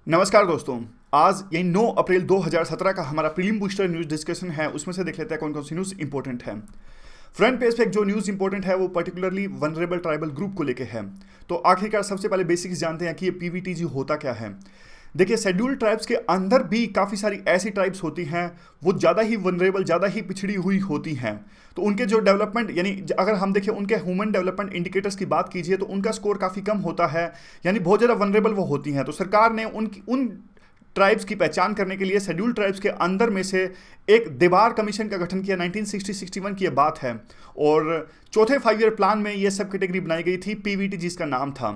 नमस्कार दोस्तों। आज यानी 9 अप्रैल 2017 का हमारा प्रीलिम बूस्टर न्यूज़ डिस्कशन है। उसमें से देख लेते हैं कौन कौन सी न्यूज़ इंपॉर्टेंट है। फ्रंट पेज पे जो न्यूज़ इंपॉर्टेंट है वो पर्टिकुलरली वनरेबल ट्राइबल ग्रुप को लेके है। तो आखिरकार सबसे पहले बेसिक्स जानते हैं कि ये पीवीटीजी होता क्या है। देखिए, शेड्यूल ट्राइब्स के अंदर भी काफ़ी सारी ऐसी ट्राइब्स होती हैं वो ज़्यादा ही वनरेबल, ज़्यादा ही पिछड़ी हुई होती हैं। तो उनके जो डेवलपमेंट यानी अगर हम देखें उनके ह्यूमन डेवलपमेंट इंडिकेटर्स की बात कीजिए तो उनका स्कोर काफ़ी कम होता है, यानी बहुत ज़्यादा वनरेबल वो होती हैं। तो सरकार ने उन ट्राइब्स की पहचान करने के लिए शेड्यूल ट्राइब्स के अंदर में से एक देबार कमीशन का गठन किया। 1960-61 की यह बात है और चौथे 5 ईयर प्लान में यह सब कैटेगरी बनाई गई थी। पीवीटी जिसका नाम था।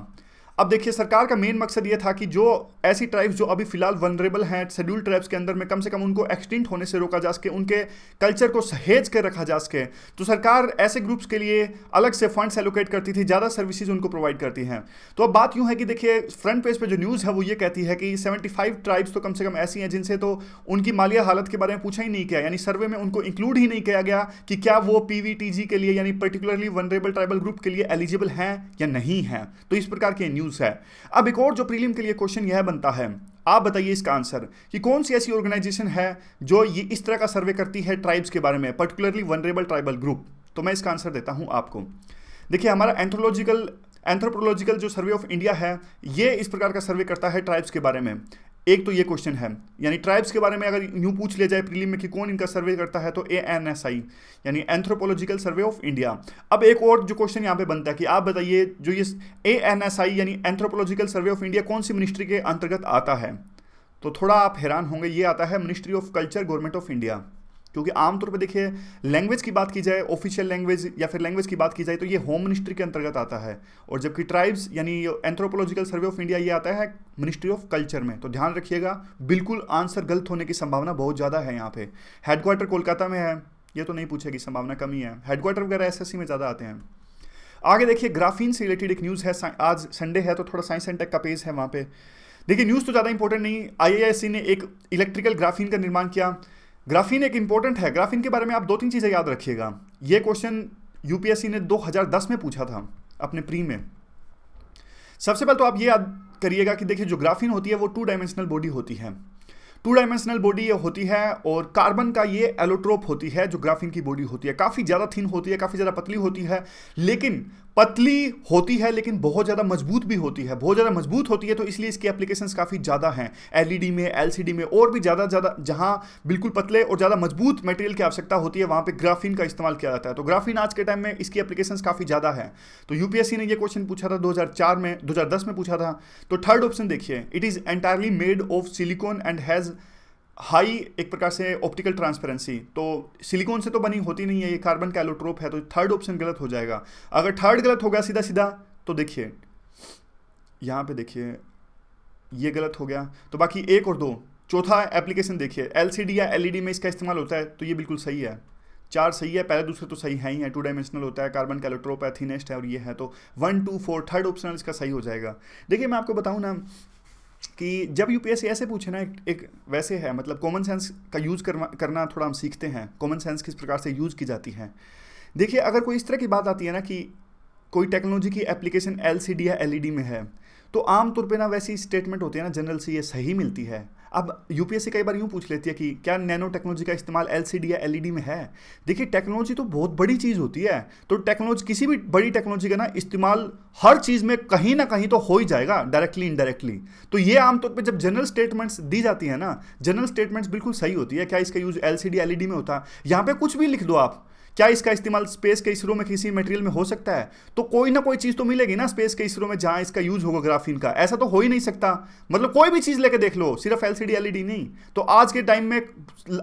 अब देखिए, सरकार का मेन मकसद यह था कि जो ऐसी ट्राइब्स जो अभी फिलहाल वनरेबल हैं शेड्यूल ट्राइब्स के अंदर में, कम से कम उनको एक्सटिंक्ट होने से रोका जा सके, उनके कल्चर को सहेज कर रखा जा सके। तो सरकार ऐसे ग्रुप्स के लिए अलग से फंड्स एलोकेट करती थी, ज़्यादा सर्विसेज उनको प्रोवाइड करती हैं। तो अब बात यूँ है कि देखिए, फ्रंट पेज पे जो न्यूज़ है वो ये कहती है कि 75 ट्राइब्स तो कम से कम ऐसी हैं जिनसे तो उनकी मालिया हालत के बारे में पूछा ही नहीं गया, यानी सर्वे में उनको इंक्लूड ही नहीं किया गया कि क्या वो पीवीटीजी के लिए यानी पर्टिकुलरली वनरेबल ट्राइबल ग्रुप के लिए एलिजिबल हैं या नहीं हैं। तो इस प्रकार की न्यूज़ है। अब एक और जो प्रीलिम के लिए क्वेश्चन यह बनता है, आप बताइए इसका आंसर कि कौन सी ऐसी ऑर्गेनाइजेशन है जो ये इस तरह का सर्वे करती है ट्राइब्स के बारे में, पर्टिकुलरली वनरेबल ट्राइबल ग्रुप। तो मैं इसका आंसर देता हूं आपको। देखिए, हमारा एंथ्रोपोलॉजिकल जो सर्वे ऑफ इंडिया है ये इस प्रकार का सर्वे करता है ट्राइब्स के बारे में। एक तो ये क्वेश्चन है, यानी ट्राइब्स के बारे में अगर यूं पूछ लिया जाए प्रीलिम में कि कौन इनका सर्वे करता है, तो एएनएसआई यानी एंथ्रोपोलॉजिकल सर्वे ऑफ इंडिया। अब एक और जो क्वेश्चन यहाँ पे बनता है कि आप बताइए जो ये एएनएसआई यानी एंथ्रोपोलॉजिकल सर्वे ऑफ इंडिया कौन सी मिनिस्ट्री के अंतर्गत आता है। तो थोड़ा आप हैरान होंगे, ये आता है ministry of culture, government of India. क्योंकि आमतौर पे देखिए, लैंग्वेज की बात की जाए, ऑफिशियल लैंग्वेज या फिर लैंग्वेज की बात की जाए तो ये होम मिनिस्ट्री के अंतर्गत आता है, और जबकि ट्राइब्स यानी एंथ्रोपोलॉजिकल सर्वे ऑफ इंडिया ये आता है मिनिस्ट्री ऑफ कल्चर में। तो ध्यान रखिएगा, बिल्कुल आंसर गलत होने की संभावना बहुत ज़्यादा है। यहाँ पे हेडक्वार्टर कोलकाता में है, ये तो नहीं पूछेगी, संभावना कम ही है। हेडक्वार्टर वगैरह एसएससी में ज़्यादा आते हैं। आगे देखिए, ग्राफीन से रिलेटेड एक न्यूज़ है। आज संडे है तो थोड़ा साइंस एंड टेक का पेज है वहाँ पे। देखिए, न्यूज़ तो ज़्यादा इंपॉर्टेंट नहीं। आईआईएससी ने एक इलेक्ट्रिकल ग्राफीन का निर्माण किया। ग्राफीन एक इंपॉर्टेंट है। ग्राफीन के बारे में आप 2-3 चीज़ें याद रखिएगा। ये क्वेश्चन यूपीएससी ने 2010 में पूछा था अपने प्री में। सबसे पहले तो आप ये याद करिएगा कि देखिए, जो ग्राफीन होती है वो 2 डायमेंशनल बॉडी होती है। 2 डायमेंशनल बॉडी ये होती है और कार्बन का ये एलोट्रोप होती है। जो ग्राफीन की बॉडी होती है काफ़ी ज़्यादा थिन होती है, काफ़ी ज़्यादा पतली होती है, लेकिन पतली होती है लेकिन बहुत ज़्यादा मजबूत भी होती है। बहुत ज़्यादा मजबूत होती है तो इसलिए इसकी एप्लीकेशंस काफ़ी ज़्यादा हैं। एलईडी में, एलसीडी में और भी ज़्यादा जहाँ बिल्कुल पतले और ज़्यादा मजबूत मटेरियल की आवश्यकता होती है वहाँ पे ग्राफीन का इस्तेमाल किया जाता है। तो ग्राफीन आज के टाइम में इसकी एप्लीकेशंस काफ़ी ज़्यादा है। तो यूपीएससी ने ये क्वेश्चन पूछा था 2010 में पूछा था। तो थर्ड ऑप्शन देखिए, it is entirely made of silicon and has high एक प्रकार से ऑप्टिकल ट्रांसपेरेंसी। तो सिलिकॉन से तो बनी होती नहीं है, ये कार्बन का एलोट्रोप है। तो थर्ड ऑप्शन गलत हो जाएगा। अगर थर्ड गलत हो गया सीधा सीधा तो देखिए यहाँ पे देखिए ये गलत हो गया। तो बाकी 1 और 2, चौथा एप्लीकेशन देखिए, एलसीडी या एलईडी में इसका इस्तेमाल होता है, तो ये बिल्कुल सही है। 4 सही है, पहले दूसरे तो सही है ही है। 2 डायमेंशनल होता है, कार्बन का एलोट्रोप है, थिनेस्ट है और ये है। तो 1, 2, 4 थर्ड ऑप्शन इसका सही हो जाएगा। देखिए, मैं आपको बताऊँ ना कि जब यूपीएससी ऐसे पूछे ना, एक वैसे है, मतलब कॉमन सेंस का यूज़ करना थोड़ा हम सीखते हैं, कॉमन सेंस किस प्रकार से यूज़ की जाती है। देखिए, अगर कोई इस तरह की बात आती है ना कि कोई टेक्नोलॉजी की एप्लीकेशन एलसीडी या एलईडी में है, तो आमतौर पे ना वैसी स्टेटमेंट होती है ना जनरल से ये सही मिलती है। अब यूपीएससी कई बार यूँ पूछ लेती है कि क्या नैनो टेक्नोलॉजी का इस्तेमाल एलसीडी या एलईडी में है। देखिए, टेक्नोलॉजी तो बहुत बड़ी चीज़ होती है, तो टेक्नोलॉजी, किसी भी बड़ी टेक्नोलॉजी का ना इस्तेमाल हर चीज़ में कहीं ना कहीं तो हो ही जाएगा, डायरेक्टली इनडायरेक्टली। तो ये आमतौर पे जब जनरल स्टेटमेंट्स दी जाती है ना, जनरल स्टेटमेंट्स बिल्कुल सही होती है। क्या इसका यूज़ एलसीडी एलईडी में होता है, यहाँ पे कुछ भी लिख दो आप। क्या इसका इस्तेमाल स्पेस के इसरो में किसी मटेरियल में हो सकता है, तो कोई ना कोई चीज़ तो मिलेगी ना स्पेस के इसरो में जहाँ इसका यूज होगा ग्राफीन का। ऐसा तो हो ही नहीं सकता। मतलब कोई भी चीज़ लेके देख लो, सिर्फ एलसीडी एलईडी नहीं। तो आज के टाइम में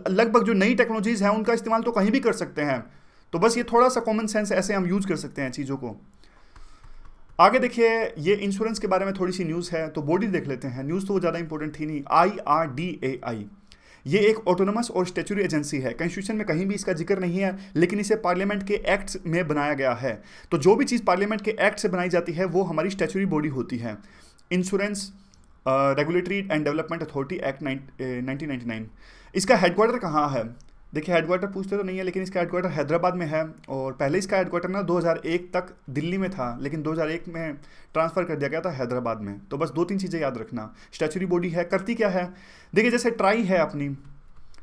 लगभग जो नई टेक्नोलॉजीज हैं उनका इस्तेमाल तो कहीं भी कर सकते हैं। तो बस ये थोड़ा सा कॉमन सेंस ऐसे हम यूज कर सकते हैं चीज़ों को। आगे देखिए, ये इंश्योरेंस के बारे में थोड़ी सी न्यूज़ है, तो बॉडी देख लेते हैं। न्यूज़ तो वो ज़्यादा इंपॉर्टेंट थी नहीं। IRDAI ये एक ऑटोनमस और स्टैट्यूटरी एजेंसी है। कॉन्स्टिट्यूशन में कहीं भी इसका जिक्र नहीं है, लेकिन इसे पार्लियामेंट के एक्ट में बनाया गया है। तो जो भी चीज़ पार्लियामेंट के एक्ट से बनाई जाती है वो हमारी स्टैट्यूटरी बॉडी होती है। Insurance regulatory and development authority act 1999। इसका हेडक्वार्टर कहाँ है? देखिए हेडक्वार्टर पूछते तो नहीं है, लेकिन इसका हेडक्वार्टर हैदराबाद में है, और पहले इसका हेडक्वार्टर ना 2001 तक दिल्ली में था, लेकिन 2001 में ट्रांसफ़र कर दिया गया था हैदराबाद में। तो बस दो तीन चीज़ें याद रखना। स्टैचुरी बॉडी है, करती क्या है? देखिए जैसे ट्राई है अपनी,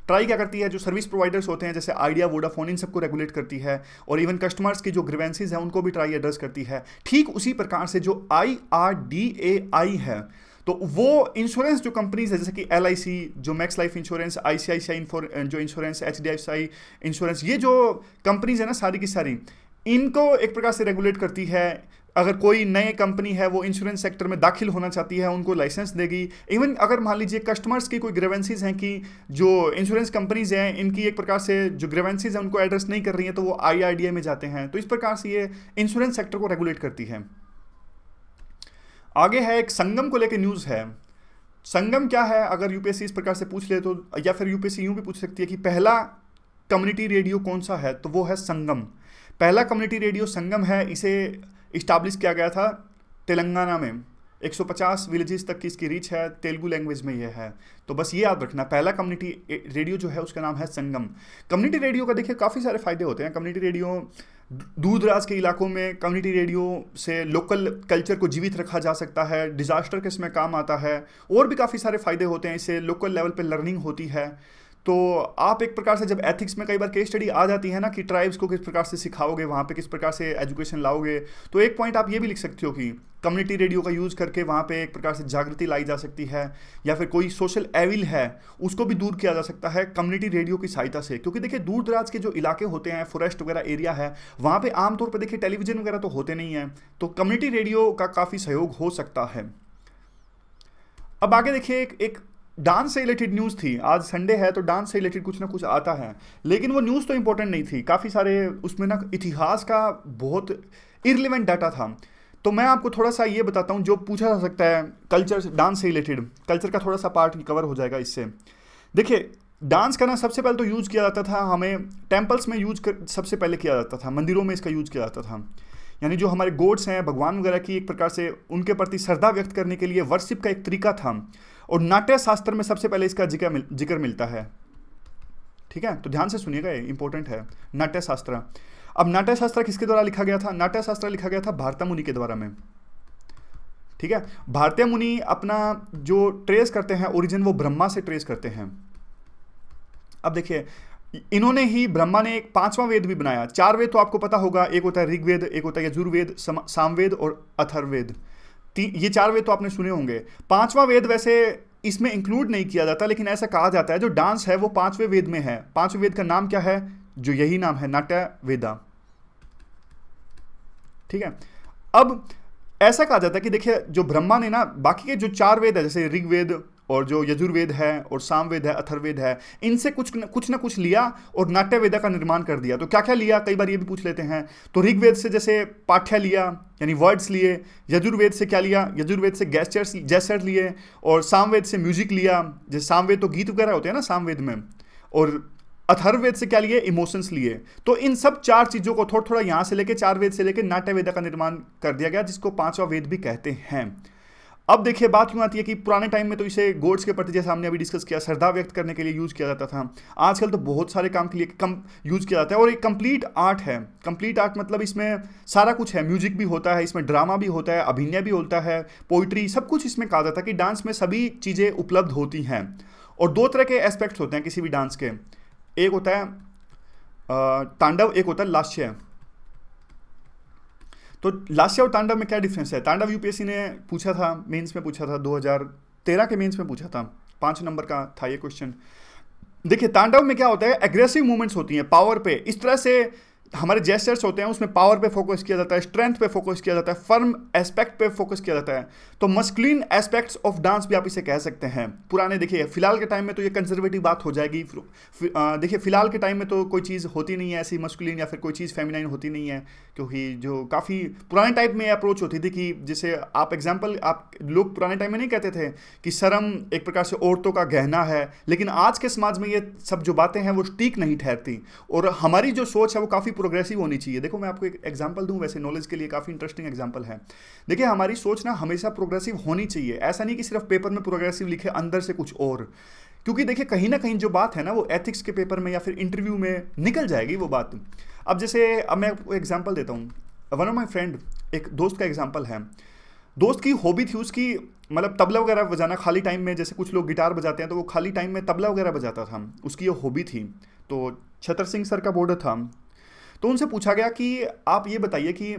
ट्राई क्या करती है, जो सर्विस प्रोवाइडर्स होते हैं जैसे आइडिया, वोडाफोन, इन सबको रेगुलेट करती है, और इवन कस्टमर्स की जो ग्रीवेंसेज हैं उनको भी ट्राई एड्रेस करती है। ठीक उसी प्रकार से जो IRDAI है, तो वो इंश्योरेंस जो कंपनीज है जैसे कि LIC, जो मैक्स लाइफ इंश्योरेंस, ICICI जो इंश्योरेंस, HDFC इंश्योरेंस, ये जो कंपनीज है ना सारी की सारी, इनको एक प्रकार से रेगुलेट करती है। अगर कोई नई कंपनी है वो इंश्योरेंस सेक्टर में दाखिल होना चाहती है, उनको लाइसेंस देगी। इवन अगर मान लीजिए कस्टमर्स की कोई ग्रीवेंसीज हैं कि जो इंश्योरेंस कंपनीज हैं इनकी एक प्रकार से जो ग्रीवेंसीज हैं उनको एड्रेस नहीं कर रही हैं, तो वो IRDA में जाते हैं। तो इस प्रकार से ये इंश्योरेंस सेक्टर को रेगुलेट करती है। आगे है एक संगम को लेकर न्यूज़ है। संगम क्या है, अगर यूपीएससी इस प्रकार से पूछ ले तो, या फिर यूपीएससी यूं भी पूछ सकती है कि पहला कम्युनिटी रेडियो कौन सा है, तो वो है संगम। पहला कम्युनिटी रेडियो संगम है। इसे इस्टाब्लिश किया गया था तेलंगाना में। 150 विलेजेस तक की इसकी रीच है, तेलुगु लैंग्वेज में यह है। तो बस ये याद रखना, पहला कम्युनिटी रेडियो जो है उसका नाम है संगम। कम्युनिटी रेडियो का देखिए काफ़ी सारे फायदे होते हैं। कम्युनिटी रेडियो दूर दराज के इलाकों में कम्युनिटी रेडियो से लोकल कल्चर को जीवित रखा जा सकता है, डिज़ास्टर के इसमें काम आता है, और भी काफ़ी सारे फायदे होते हैं। इससे लोकल लेवल पे लर्निंग होती है। तो आप एक प्रकार से जब एथिक्स में कई बार केस स्टडी आ जाती है ना कि ट्राइब्स को किस प्रकार से सिखाओगे, वहाँ पे किस प्रकार से एजुकेशन लाओगे, तो एक पॉइंट आप ये भी लिख सकते हो कि कम्युनिटी रेडियो का यूज़ करके वहाँ पे एक प्रकार से जागृति लाई जा सकती है, या फिर कोई सोशल एविल है उसको भी दूर किया जा सकता है कम्युनिटी रेडियो की सहायता से। क्योंकि देखिए दूर दराज के जो इलाके होते हैं, फॉरेस्ट वगैरह एरिया है, वहाँ पे आमतौर पर देखिए टेलीविजन वगैरह तो होते नहीं हैं, तो कम्युनिटी रेडियो का काफ़ी सहयोग हो सकता है। अब आगे देखिए एक डांस से रिलेटेड न्यूज़ थी। आज संडे है तो डांस से रिलेटेड कुछ ना कुछ आता है, लेकिन वो न्यूज़ तो इंपॉर्टेंट नहीं थी। काफ़ी सारे उसमें ना इतिहास का बहुत इररिलेवेंट डाटा था। तो मैं आपको थोड़ा सा ये बताता हूँ जो पूछा जा सकता है कल्चर, डांस से रिलेटेड। कल्चर का थोड़ा सा पार्ट कवर हो जाएगा इससे। देखिए डांस का ना सबसे पहले तो यूज़ किया जाता था, हमें टेम्पल्स में सबसे पहले किया जाता था, मंदिरों में इसका यूज़ किया जाता था। यानी जो हमारे गॉड्स हैं, भगवान वगैरह की एक प्रकार से उनके प्रति श्रद्धा व्यक्त करने के लिए वर्शिप का एक तरीका था। और नाट्य शास्त्र में सबसे पहले इसका जिक्र मिलता है। ठीक है, तो ध्यान से सुनिएगा, ये इंपॉर्टेंट है नाट्य शास्त्र। अब नाट्य शास्त्र किसके द्वारा लिखा गया था? नाट्य शास्त्र लिखा गया था भारतीय मुनि के द्वारा में। ठीक है, भारतीय मुनि अपना जो ट्रेस करते हैं ओरिजिन, वो ब्रह्मा से ट्रेस करते हैं। अब देखिए इन्होंने ही, ब्रह्मा ने एक पांचवा वेद भी बनाया। चार वेद तो आपको पता होगा, एक होता है ऋग्वेद, एक होता है यजुर्वेद, सामवेद और अथर्ववेद। ये चार वेद तो आपने सुने होंगे। पांचवा वेद वैसे इसमें इंक्लूड नहीं किया जाता, लेकिन ऐसा कहा जाता है जो डांस है वो पांचवें वेद में है। पांचवें वेद का नाम क्या है? जो यही नाम है, नाट्य वेदा। ठीक है, अब ऐसा कहा जाता है कि देखिए जो ब्रह्मा ने ना बाकी के जो चार वेद है, जैसे ऋग्वेद और जो यजुर्वेद है और सामवेद है, अथर्ववेद है, इनसे कुछ ना कुछ लिया और नाट्य वेदा का निर्माण कर दिया। तो क्या क्या लिया, कई बार ये भी पूछ लेते हैं। तो ऋग्वेद से जैसे पाठ्य लिया, यानी वर्ड्स लिए। यजुर्वेद से क्या लिया? यजुर्वेद से जेस्चर्स लिए। और सामवेद से म्यूजिक लिया, जैसे सामवेद तो गीत वगैरह होते हैं ना सामवेद में। और अथर्ववेद से क्या लिए? इमोशंस लिए। तो इन सब चार चीज़ों को थोड़ा थोड़ा यहाँ से लेके, चार वेद से लेके नाट्य वेदा का निर्माण कर दिया गया, जिसको पांचवा वेद भी कहते हैं। अब देखिए बात यूँ आती है कि पुराने टाइम में तो इसे गॉड्स के प्रति, जैसे हमने अभी डिस्कस किया, श्रद्धा व्यक्त करने के लिए यूज़ किया जाता था। आजकल तो बहुत सारे काम के लिए कम यूज़ किया जाता है। और एक कंप्लीट आर्ट है। कंप्लीट आर्ट मतलब इसमें सारा कुछ है। म्यूजिक भी होता है, इसमें ड्रामा भी होता है, अभिनय भी होता है, पोइट्री, सब कुछ इसमें कहा जाता है कि डांस में सभी चीज़ें उपलब्ध होती हैं। और दो तरह के एस्पेक्ट्स होते हैं किसी भी डांस के। एक होता है तांडव, एक होता है लास्य। तो लास्य और तांडव में क्या डिफरेंस है? तांडव यूपीएससी ने पूछा था, मेंस में पूछा था, 2013 के मेंस में पूछा था, 5 नंबर का था ये क्वेश्चन। देखिए तांडव में क्या होता है, एग्रेसिव मूवमेंट्स होती हैं पावर पे। इस तरह से हमारे जेस्चर्स होते हैं, उसमें पावर पे फोकस किया जाता है, स्ट्रेंथ पे फोकस किया जाता है, फर्म एस्पेक्ट पे फोकस किया जाता है। तो मस्कुलिन एस्पेक्ट्स ऑफ डांस भी आप इसे कह सकते हैं। पुराने देखिए, फिलहाल के टाइम में तो ये कंजर्वेटिव बात हो जाएगी। देखिए फिलहाल के टाइम में तो कोई चीज़ होती नहीं है ऐसी मस्कुलिन, या फिर कोई चीज़ फेमिनाइन होती नहीं है, क्योंकि जो काफ़ी पुराने टाइप में अप्रोच होती थी कि जैसे आप एग्जाम्पल, आप लोग पुराने टाइम में नहीं कहते थे कि शर्म एक प्रकार से औरतों का गहना है, लेकिन आज के समाज में ये सब जो बातें हैं वो ठीक नहीं ठहरती। और हमारी जो सोच है वो काफ़ी प्रोग्रेसिव होनी चाहिए। देखो मैं आपको एक एग्जांपल दूं, वैसे नॉलेज के लिए काफ़ी इंटरेस्टिंग एग्जांपल है। देखिए हमारी सोच ना हमेशा प्रोग्रेसिव होनी चाहिए। ऐसा नहीं कि सिर्फ पेपर में प्रोग्रेसिव लिखे, अंदर से कुछ और। क्योंकि देखिए कहीं ना कहीं जो बात है ना वो एथिक्स के पेपर में या फिर इंटरव्यू में निकल जाएगी वो बात। अब जैसे अब मैं आपको एग्जांपल देता हूँ, वन ऑफ माई फ्रेंड, एक दोस्त का एग्जांपल है। दोस्त की हॉबी थी उसकी, मतलब तबला वगैरह बजाना खाली टाइम में, जैसे कुछ लोग गिटार बजाते हैं तो वो खाली टाइम में तबला वगैरह बजाता था, उसकी ये हॉबी थी। तो छतर सिंह सर का बोर्ड था, तो उनसे पूछा गया कि आप ये बताइए कि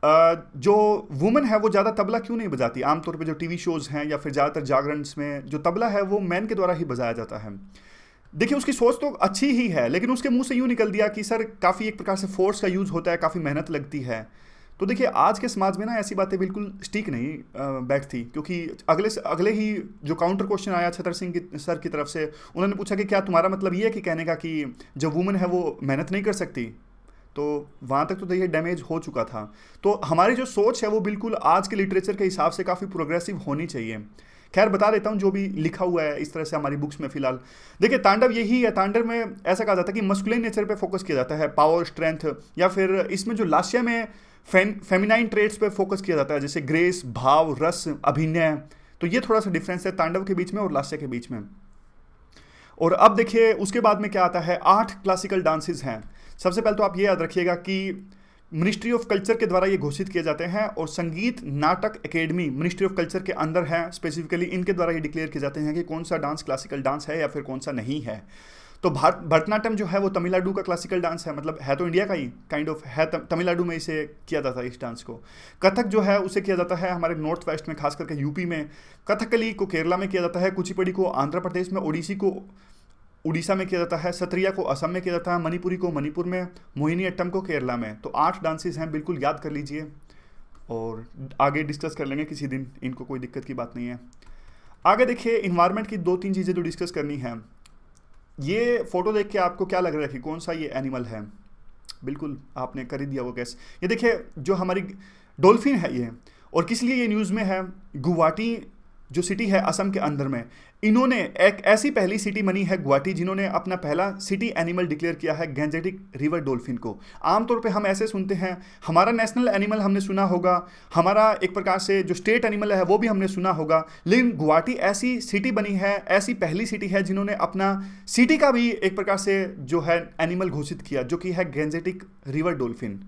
जो वुमेन है वो ज़्यादा तबला क्यों नहीं बजाती। आमतौर पे जो टीवी शोज़ हैं या फिर ज़्यादातर जागरणस में जो तबला है वो मैन के द्वारा ही बजाया जाता है। देखिए उसकी सोच तो अच्छी ही है, लेकिन उसके मुंह से यूँ निकल दिया कि सर काफ़ी एक प्रकार से फोर्स का यूज़ होता है, काफ़ी मेहनत लगती है। तो देखिए आज के समाज में ना ऐसी बातें बिल्कुल स्टिक नहीं बैठती, क्योंकि अगले ही जो काउंटर क्वेश्चन आया छतर सिंह सर की तरफ से, उन्होंने पूछा कि क्या तुम्हारा मतलब ये है कि कहने का कि जो वुमेन है वो मेहनत नहीं कर सकती। तो वहाँ तक तो देखिए डैमेज हो चुका था। तो हमारी जो सोच है वो बिल्कुल आज के लिटरेचर के हिसाब से काफ़ी प्रोग्रेसिव होनी चाहिए। खैर बता देता हूँ जो भी लिखा हुआ है इस तरह से हमारी बुक्स में फिलहाल। देखिए तांडव यही है, तांडव में ऐसा कहा जाता है कि मस्कुलिन नेचर पे फोकस किया जाता है, पावर स्ट्रेंथ, या फिर इसमें जो लास्य में फेमिनाइन ट्रेट्स पे फोकस किया जाता है, जैसे ग्रेस, भाव, रस, अभिनय। तो ये थोड़ा सा डिफरेंस है तांडव के बीच में और लास्य के बीच में। और अब देखिए उसके बाद में क्या आता है, 8 क्लासिकल डांसेस हैं। सबसे पहले तो आप ये याद रखिएगा कि मिनिस्ट्री ऑफ कल्चर के द्वारा ये घोषित किए जाते हैं, और संगीत नाटक एकेडमी मिनिस्ट्री ऑफ कल्चर के अंदर है, स्पेसिफिकली इनके द्वारा ये डिक्लेयर किए जाते हैं कि कौन सा डांस क्लासिकल डांस है या फिर कौन सा नहीं है। तो भरतनाट्यम जो है वो तमिलनाडु का क्लासिकल डांस है, मतलब है तो इंडिया का ही काइंड ऑफ है, तमिलनाडु में इसे किया जाता है इस डांस को। कथक जो है उसे किया जाता है हमारे नॉर्थ वेस्ट में, खास करके यूपी में। कथकली को केरला में किया जाता है, कुचिपुड़ी को आंध्र प्रदेश में, ओडिसी को उड़ीसा में किया जाता है, सत्रिया को असम में किया जाता है, मणिपुरी को मणिपुर में, मोहिनी अट्टम को केरला में। तो 8 डांसेस हैं, बिल्कुल याद कर लीजिए और आगे डिस्कस कर लेंगे किसी दिन, इनको कोई दिक्कत की बात नहीं है। आगे देखिए इन्वायरमेंट की 2-3 चीज़ें जो डिस्कस करनी है। ये फोटो देख के आपको क्या लग रहा है कि कौन सा ये एनिमल है? बिल्कुल आपने कर ही दिया वो गैस। ये देखिए जो हमारी डॉल्फिन है ये, और किस लिए ये न्यूज़ में है, गुवाहाटी जो सिटी है असम के अंदर में, इन्होंने एक ऐसी पहली सिटी बनी है गुवाहाटी जिन्होंने अपना पहला सिटी एनिमल डिक्लेयर किया है गैंजेटिक रिवर डॉल्फिन को। आमतौर पे हम ऐसे सुनते हैं, हमारा नेशनल एनिमल हमने सुना होगा, हमारा एक प्रकार से जो स्टेट एनिमल है वो भी हमने सुना होगा, लेकिन गुवाहाटी ऐसी सिटी बनी है, ऐसी पहली सिटी है जिन्होंने अपना सिटी का भी एक प्रकार से जो है एनिमल घोषित किया, जो कि है गैंजेटिक रिवर डॉल्फिन।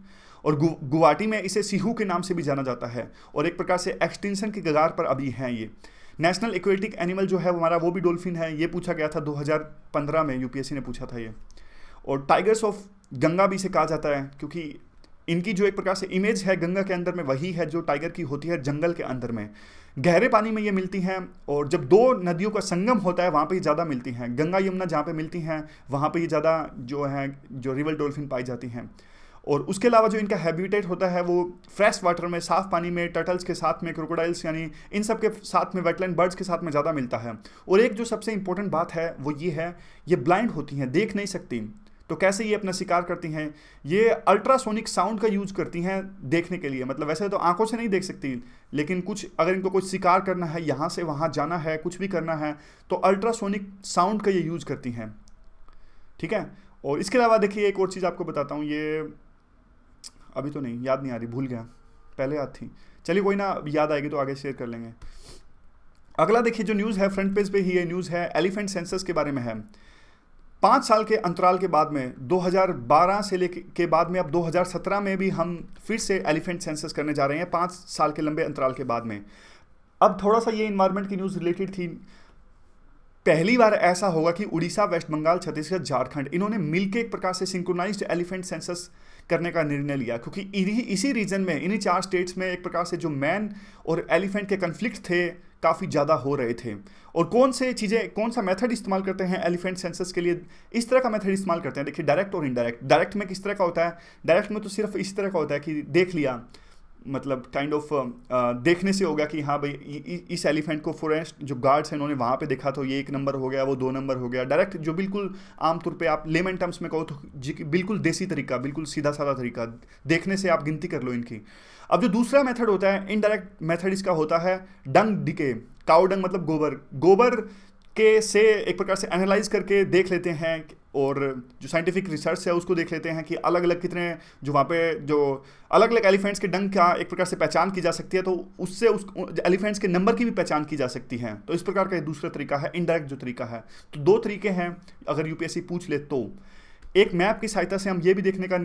और गुवाहाटी में इसे सिहू के नाम से भी जाना जाता है, और एक प्रकार से एक्सटिंक्शन की कगार पर अभी हैं ये। नेशनल एक्वेटिक एनिमल जो है हमारा वो भी डॉल्फिन है, ये पूछा गया था 2015 में, यूपीएससी ने पूछा था ये। और टाइगर्स ऑफ गंगा भी इसे कहा जाता है, क्योंकि इनकी जो एक प्रकार से इमेज है गंगा के अंदर में वही है जो टाइगर की होती है जंगल के अंदर में। गहरे पानी में ये मिलती हैं, और जब 2 नदियों का संगम होता है वहाँ पे ये ज़्यादा मिलती हैं। गंगा यमुना जहाँ पे मिलती हैं वहाँ पे ये ज़्यादा जो है जो रिवर डॉल्फिन पाई जाती हैं। और उसके अलावा जो इनका हैबिटेट होता है वो फ्रेश वाटर में, साफ पानी में, टर्टल्स के साथ में, क्रोकोडाइल्स यानी इन सब के साथ में, वेटलैंड बर्ड्स के साथ में ज़्यादा मिलता है। और एक जो सबसे इंपॉर्टेंट बात है वो ये है, ये ब्लाइंड होती हैं, देख नहीं सकती। तो कैसे ये अपना शिकार करती हैं? ये अल्ट्रासोनिक साउंड का यूज़ करती हैं देखने के लिए। मतलब वैसे तो आंखों से नहीं देख सकती, लेकिन कुछ अगर इनको कुछ शिकार करना है, यहाँ से वहाँ जाना है, कुछ भी करना है, तो अल्ट्रासोनिक साउंड का ये यूज़ करती हैं। ठीक है। और इसके अलावा देखिए एक और चीज़ आपको बताता हूँ, ये अभी तो नहीं याद नहीं आ रही, भूल गया, पहले याद थी। चलिए कोई ना, याद आएगी तो आगे शेयर कर लेंगे। अगला देखिए जो न्यूज़ है, फ्रंट पेज पे ही ये न्यूज़ है, एलिफेंट सेंसस के बारे में है। 5 साल के अंतराल के बाद में 2012 से लेके के बाद में अब 2017 में भी हम फिर से एलिफेंट सेंसस करने जा रहे हैं, 5 साल के लंबे अंतराल के बाद में। अब थोड़ा सा ये इन्वायरमेंट की न्यूज़ रिलेटेड थी। पहली बार ऐसा होगा कि उड़ीसा, वेस्ट बंगाल, छत्तीसगढ़, झारखंड इन्होंने मिलकर एक प्रकार से सिंक्रोनाइज्ड एलिफेंट सेंसस करने का निर्णय लिया, क्योंकि इसी रीजन में, इन्हीं 4 स्टेट्स में एक प्रकार से जो मैन और एलिफेंट के कन्फ्लिक्ट थे काफ़ी ज़्यादा हो रहे थे। और कौन सा मेथड इस्तेमाल करते हैं एलिफेंट सेंसस के लिए? इस तरह का मेथड इस्तेमाल करते हैं। देखिए डायरेक्ट और इनडायरेक्ट। डायरेक्ट में किस तरह का होता है? डायरेक्ट में तो सिर्फ इस तरह का होता है कि देख लिया, मतलब काइंड ऑफ देखने से होगा कि हाँ भाई इस एलिफेंट को फॉरेस्ट जो गार्ड्स हैं उन्होंने वहाँ पे देखा तो ये 1 नंबर हो गया, वो 2 नंबर हो गया। डायरेक्ट जो बिल्कुल आमतौर पे आप लेमन टर्म्स में कहो तो बिल्कुल देसी तरीका, बिल्कुल सीधा साधा तरीका, देखने से आप गिनती कर लो इनकी। अब जो दूसरा मेथड होता है इनडायरेक्ट मेथड, इसका होता है डंग डिके। काउ डंग मतलब गोबर के से एक प्रकार से एनालाइज करके देख लेते हैं, और जो साइंटिफिक रिसर्च है उसको देख लेते हैं कि अलग अलग कितने जो वहाँ पे जो अलग अलग एलिफेंट्स के डंक का एक प्रकार से पहचान की जा सकती है, तो उससे उस एलिफेंट्स के नंबर की भी पहचान की जा सकती है। तो इस प्रकार का एक दूसरा तरीका है, इनडायरेक्ट जो तरीका है। तो दो तरीके हैं अगर यूपीएससी पूछ ले तो। एक मैप की सहायता से हम ये भी देखने का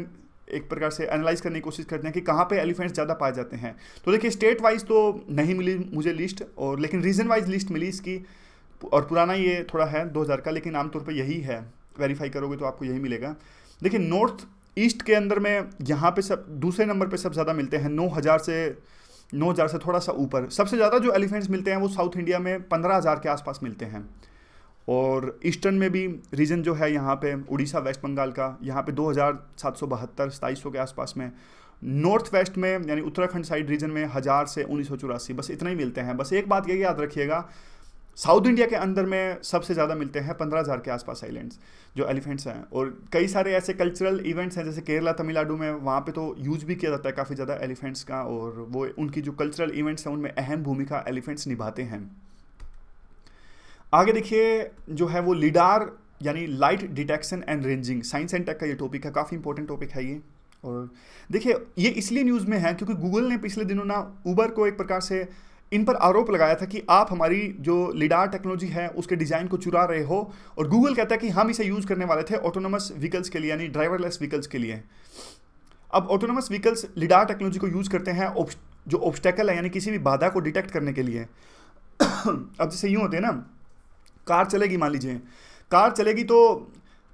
एक प्रकार से एनालाइज करने की कोशिश करते हैं कि कहाँ पे एलिफेंट्स ज़्यादा पाए जाते हैं। तो देखिए स्टेट वाइज तो नहीं मिली मुझे लिस्ट, और लेकिन रीजन वाइज लिस्ट मिली इसकी, और पुराना ये थोड़ा है 2000 का, लेकिन आमतौर पे यही है, वेरीफाई करोगे तो आपको यही मिलेगा। देखिए नॉर्थ ईस्ट के अंदर में यहाँ पे सब दूसरे नंबर पे सब ज़्यादा मिलते हैं, 9000 से थोड़ा सा ऊपर। सबसे ज़्यादा जो एलिफेंट्स मिलते हैं वो साउथ इंडिया में 15000 के आसपास मिलते हैं, और ईस्टर्न में भी रीजन जो है यहाँ पे उड़ीसा वेस्ट बंगाल का, यहाँ पे 2772 2700 के आसपास में। नॉर्थ वेस्ट में यानी उत्तराखंड साइड रीजन में 1000 से 1984, बस इतना ही मिलते हैं। बस एक बात ये याद रखिएगा, साउथ इंडिया के अंदर में सबसे ज़्यादा मिलते हैं 15000 के आसपास आइलैंड्स जो एलिफेंट्स हैं। और कई सारे ऐसे कल्चरल इवेंट्स हैं जैसे केरला तमिलनाडु में, वहाँ पे तो यूज भी किया जाता है काफ़ी ज़्यादा एलिफेंट्स का, और वो उनकी जो कल्चरल इवेंट्स हैं उनमें अहम भूमिका एलिफेंट्स निभाते हैं। आगे देखिए जो है वो लिडार यानी light detection and ranging, science and tech का ये टॉपिक है, काफ़ी इंपॉर्टेंट टॉपिक है ये। और देखिए ये इसलिए न्यूज़ में है क्योंकि गूगल ने पिछले दिनों ना उबर को एक प्रकार से इन पर आरोप लगाया था कि आप हमारी जो लिडार टेक्नोलॉजी है उसके डिज़ाइन को चुरा रहे हो, और गूगल कहता है कि हम इसे यूज़ करने वाले थे ऑटोनोमस व्हीकल्स के लिए यानी ड्राइवरलेस व्हीकल्स के लिए। अब ऑटोनोमस व्हीकल्स लिडार टेक्नोलॉजी को यूज़ करते हैं जो ऑब्स्टेकल है यानी किसी भी बाधा को डिटेक्ट करने के लिए। अब जैसे यूँ होते हैं ना, कार चलेगी, मान लीजिए कार चलेगी तो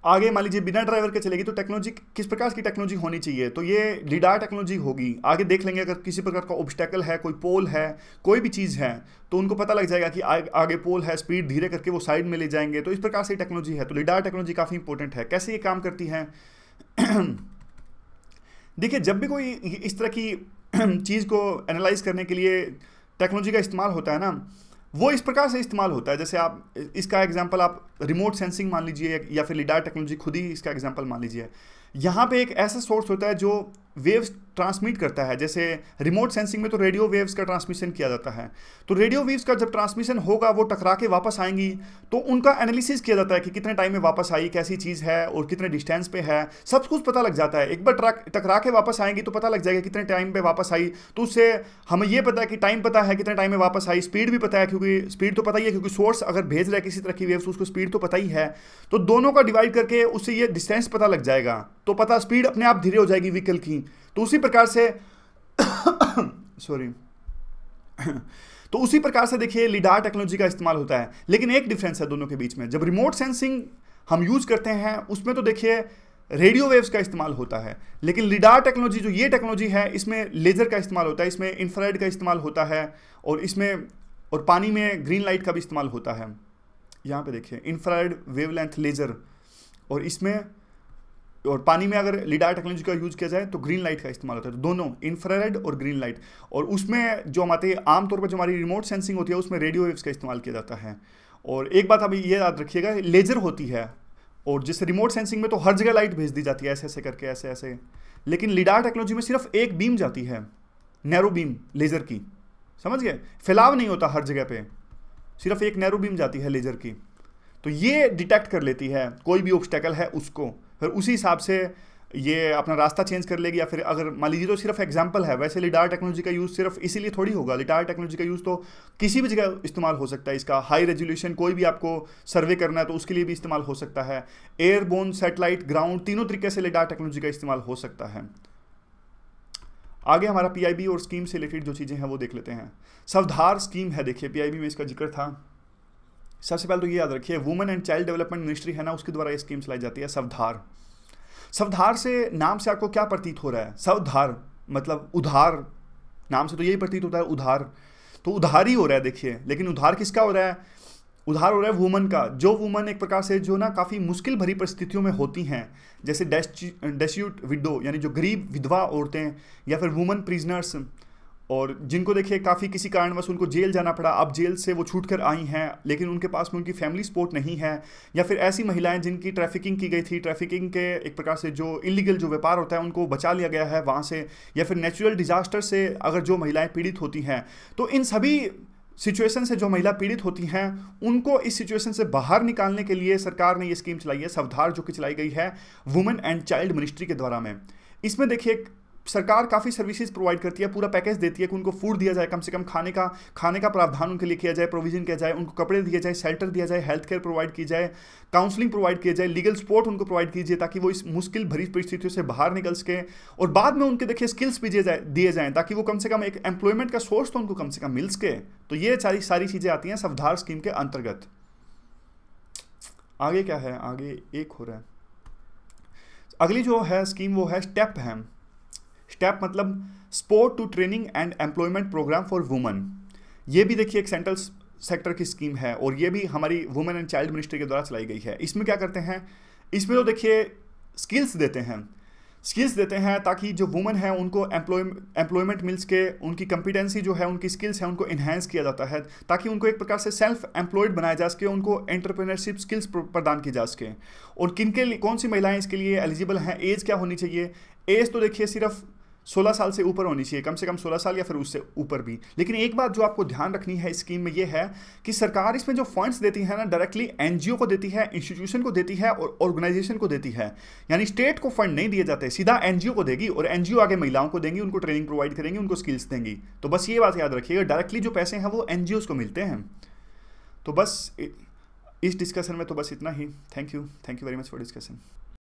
आगे मान लीजिए बिना ड्राइवर के चलेगी, तो टेक्नोलॉजी किस प्रकार की टेक्नोलॉजी होनी चाहिए, तो ये लिडार टेक्नोलॉजी होगी। आगे देख लेंगे अगर किसी प्रकार का ऑब्स्टेकल है, कोई पोल है, कोई भी चीज़ है, तो उनको पता लग जाएगा कि आगे पोल है, स्पीड धीरे करके वो साइड में ले जाएंगे। तो इस प्रकार से टेक्नोलॉजी है। तो लिडार टेक्नोलॉजी काफ़ी इंपॉर्टेंट है। कैसे ये काम करती है देखिए जब भी कोई इस तरह की चीज़ को एनालाइज करने के लिए टेक्नोलॉजी का इस्तेमाल होता है ना, वो इस प्रकार से इस्तेमाल होता है। जैसे आप इसका एग्जांपल आप रिमोट सेंसिंग मान लीजिए, या फिर लिडार टेक्नोलॉजी खुद ही इसका एग्जांपल मान लीजिए। यहाँ पे एक ऐसा सोर्स होता है जो वेव्स ट्रांसमिट करता है। जैसे रिमोट सेंसिंग में तो रेडियो वेव्स का ट्रांसमिशन किया जाता है, तो रेडियो वेव्स का जब ट्रांसमिशन होगा वो टकरा के वापस आएंगी, तो उनका एनालिसिस किया जाता है कि कितने टाइम में वापस आई, कैसी चीज़ है और कितने डिस्टेंस पे है, सब कुछ पता लग जाता है। एक बार टकरा के वापस आएंगी तो पता लग जाएगा कितने टाइम पे वापस आई, तो उससे हमें ये पता है कि टाइम पता है कितने टाइम में वापस आई, स्पीड भी पता है क्योंकि स्पीड तो पता ही है क्योंकि सोर्स अगर भेज रहा है किसी तरह की वेव्स उसको स्पीड तो पता ही है, तो दोनों का डिवाइड करके उससे ये डिस्टेंस पता लग जाएगा, तो पता स्पीड अपने आप धीरे हो जाएगी व्हीकल की। तो उसी प्रकार से सॉरी तो उसी प्रकार से देखिए लिडार टेक्नोलॉजी का इस्तेमाल होता है। लेकिन एक डिफरेंस है दोनों के बीच में, जब रिमोट सेंसिंग हम यूज करते हैं उसमें तो देखिए रेडियो वेव्स का इस्तेमाल होता है, लेकिन लिडार टेक्नोलॉजी जो ये टेक्नोलॉजी है इसमें लेजर का इस्तेमाल होता है, इसमें इंफ्रारेड का इस्तेमाल होता है, और पानी में ग्रीन लाइट का भी इस्तेमाल होता है। यहाँ पे देखिए इंफ्रारेड वेवलेंथ लेजर, और पानी में अगर लिडार टेक्नोलॉजी का यूज़ किया जाए तो ग्रीन लाइट का इस्तेमाल होता है। तो दोनों इंफ्रारेड और ग्रीन लाइट, और उसमें जो हमारे आमतौर पर जो हमारी रिमोट सेंसिंग होती है उसमें रेडियो वेव्स का इस्तेमाल किया जाता है। और एक बात अभी ये याद रखिएगा, लेजर होती है, और जैसे रिमोट सेंसिंग में तो हर जगह लाइट भेज दी जाती है ऐसे ऐसे करके, ऐसे ऐसे, लेकिन लिडार टेक्नोलॉजी में सिर्फ एक बीम जाती है, नैरो बीम लेजर की, समझ गए, फैलाव नहीं होता हर जगह पे, सिर्फ एक नैरो बीम जाती है लेजर की। तो ये डिटेक्ट कर लेती है कोई भी ऑब्स्टेकल है उसको, फिर उसी हिसाब से ये अपना रास्ता चेंज कर लेगी। या फिर अगर मान लीजिए तो सिर्फ एग्जांपल है, वैसे लिडार टेक्नोलॉजी का यूज़ सिर्फ इसीलिए थोड़ी होगा, लिडार टेक्नोलॉजी का यूज़ तो किसी भी जगह इस्तेमाल हो सकता है। इसका हाई रेजोल्यूशन कोई भी आपको सर्वे करना है तो उसके लिए भी इस्तेमाल हो सकता है, एयरबोर्न, सैटेलाइट, ग्राउंड, तीनों तरीके से लिडार टेक्नोलॉजी का इस्तेमाल हो सकता है। आगे हमारा पीआईबी और स्कीम से रिलेटेड जो चीज़ें हैं वो देख लेते हैं। सवधार स्कीम है, देखिए पीआईबी में इसका जिक्र था। सबसे पहले तो ये याद रखिए women and child development ministry है ना, उसके द्वारा ये स्कीम चलाई जाती है सवधार। सवधार से नाम से आपको क्या प्रतीत हो रहा है? सवधार मतलब उधार, नाम से तो यही प्रतीत होता है उधार, तो उधार ही हो रहा है देखिए। लेकिन उधार किसका हो रहा है? उधार हो रहा है वुमन का, जो वुमन एक प्रकार से जो ना काफ़ी मुश्किल भरी परिस्थितियों में होती हैं, जैसे डेस्यूट विडो यानी जो गरीब विधवा औरतें, या फिर वुमन प्रिजनर्स, और जिनको देखिए काफ़ी किसी कारणवश उनको जेल जाना पड़ा, अब जेल से वो छूट कर आई हैं लेकिन उनके पास में उनकी फैमिली सपोर्ट नहीं है, या फिर ऐसी महिलाएं जिनकी ट्रैफिकिंग की गई थी, ट्रैफिकिंग के एक प्रकार से जो इलीगल जो व्यापार होता है उनको बचा लिया गया है वहाँ से, या फिर नेचुरल डिजास्टर से अगर जो महिलाएं पीड़ित होती हैं, तो इन सभी सिचुएशन से जो महिला पीड़ित होती हैं उनको इस सिचुएशन से बाहर निकालने के लिए सरकार ने ये स्कीम चलाई है सावधार, जो कि चलाई गई है वुमेन एंड चाइल्ड मिनिस्ट्री के द्वारा में। इसमें देखिए सरकार काफ़ी सर्विसेज प्रोवाइड करती है, पूरा पैकेज देती है कि उनको फूड दिया जाए, कम से कम खाने का प्रावधान उनके लिए किया जाए, प्रोविजन किया जाए, उनको कपड़े दिए जाए, शेल्टर दिया जाए, हेल्थ केयर प्रोवाइड की जाए, काउंसलिंग प्रोवाइड किया जाए, लीगल सपोर्ट उनको प्रोवाइड कीजिए ताकि वो इस मुश्किल भरी परिस्थितियों से बाहर निकल सके। और बाद में उनके देखिए स्किल्स भी दिए जाएँ ताकि वो कम से कम एक एम्प्लॉयमेंट का सोर्स तो उनको कम से कम मिल सके। तो ये सारी चीज़ें आती हैं सावधार स्कीम के अंतर्गत। आगे क्या है, आगे एक हो रहा है। अगली जो है स्कीम वो है स्टेप है। स्टेप मतलब support to training and employment programme for women. ये भी देखिए एक सेंट्रल सेक्टर की स्कीम है और ये भी हमारी वुमेन एंड चाइल्ड मिनिस्ट्री के द्वारा चलाई गई है। इसमें क्या करते हैं, इसमें तो देखिए स्किल्स देते हैं ताकि जो वुमेन है उनको एम्प्लॉयमेंट मिल सके, उनकी कॉम्पिटेंसी जो है, उनकी स्किल्स है, उनको इन्हेंस किया जाता है ताकि उनको एक प्रकार से सेल्फ एम्प्लॉयड बनाया जा सके, उनको एंटरप्रेन्योरशिप स्किल्स प्रदान की जा सके। और किन के लिए, कौन सी महिलाएं इसके लिए एलिजिबल हैं, एज क्या होनी चाहिए। एज तो देखिए सिर्फ 16 साल से ऊपर होनी चाहिए, कम से कम 16 साल या फिर उससे ऊपर भी। लेकिन एक बात जो आपको ध्यान रखनी है इस स्कीम में ये है कि सरकार इसमें जो फंड्स देती है ना, डायरेक्टली एनजीओ को देती है, इंस्टीट्यूशन को देती है और ऑर्गेनाइजेशन को देती है। यानी स्टेट को फंड नहीं दिए जाते, सीधा एनजीओ को देगी और एनजीओ आगे महिलाओं को देंगी, उनको ट्रेनिंग प्रोवाइड करेंगी, उनको स्किल्स देंगी। तो बस ये बात याद रखिएगा, डायरेक्टली जो पैसे हैं वो एनजीओ को मिलते हैं। तो बस इस डिस्कशन में तो बस इतना ही। Thank you very much for discussion.